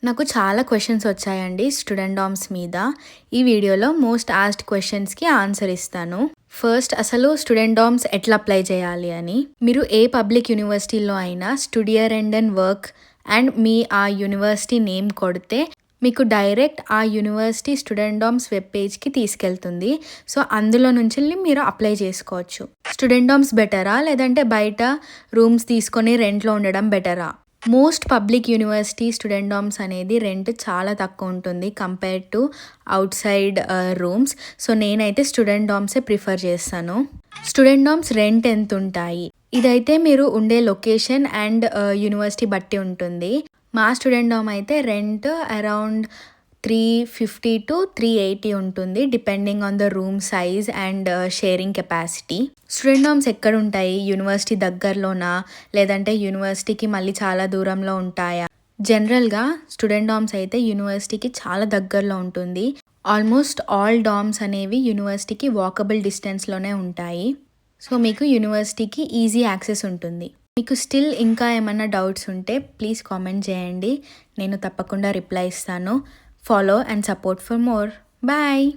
నాకు చాలా క్వెషన్స్ వచ్చాయండి స్టూడెంట్ డామ్స్ మీద. ఈ వీడియోలో మోస్ట్ ఆస్క్డ్ క్వెషన్స్‌కి ఆన్సర్ ఇస్తాను. ఫస్ట్ అసలు స్టూడెంట్ డామ్స్ ఎట్లా అప్లై చేయాలి అని. మీరు ఏ పబ్లిక్ యూనివర్సిటీలో అయినా స్టూడియర్ అండ్ వర్క్ అండ్ మీ ఆ యూనివర్సిటీ నేమ్ కొడితే మీకు డైరెక్ట్ ఆ యూనివర్సిటీ స్టూడెంట్ డామ్స్ వెబ్ పేజ్‌కి తీసుకెళ్తుంది. సో అందులో నుంచి మీరు అప్లై చేసుకోవచ్చు. స్టూడెంట్ డామ్స్ బెటరా? లేదంటే బయట రూమ్స్ తీసుకొని రెంట్‌లో ఉండడం బెటరా? Most public university student DOMS అనేది రెంట్ చాలా తక్కువ ఉంటుంది compare to out side rooms. So నేనైతే స్టూడెంట్ డామ్సే ప్రిఫర్ చేస్తాను. స్టూడెంట్ డామ్స్ రెంట్ ఎంత ఉంటాయి? ఇదైతే మీరు ఉండే లొకేషన్ అండ్ యూనివర్సిటీ బట్టి ఉంటుంది. మా స్టూడెంట్ డామ్ అయితే రెంట్ అరౌండ్ 350 to 380 ఉంటుంది depending on the room size and sharing capacity. Student DOMS ఎక్కడ ఉంటాయి? యూనివర్సిటీ దగ్గరలోనా, లేదంటే యూనివర్సిటీకి మళ్ళీ చాలా దూరంలో ఉంటాయా? జనరల్గా స్టూడెంట్ డామ్స్ అయితే యూనివర్సిటీకి చాలా దగ్గరలో ఉంటుంది. ఆల్మోస్ట్ ఆల్ డామ్స్ అనేవి యూనివర్సిటీకి వాకబుల్ డిస్టెన్స్లోనే ఉంటాయి. సో మీకు యూనివర్సిటీకి ఈజీ యాక్సెస్ ఉంటుంది. మీకు స్టిల్ ఇంకా ఏమైనా డౌట్స్ ఉంటే ప్లీజ్ కామెంట్ చేయండి. నేను తప్పకుండా రిప్లై ఇస్తాను. Follow and support for more. Bye.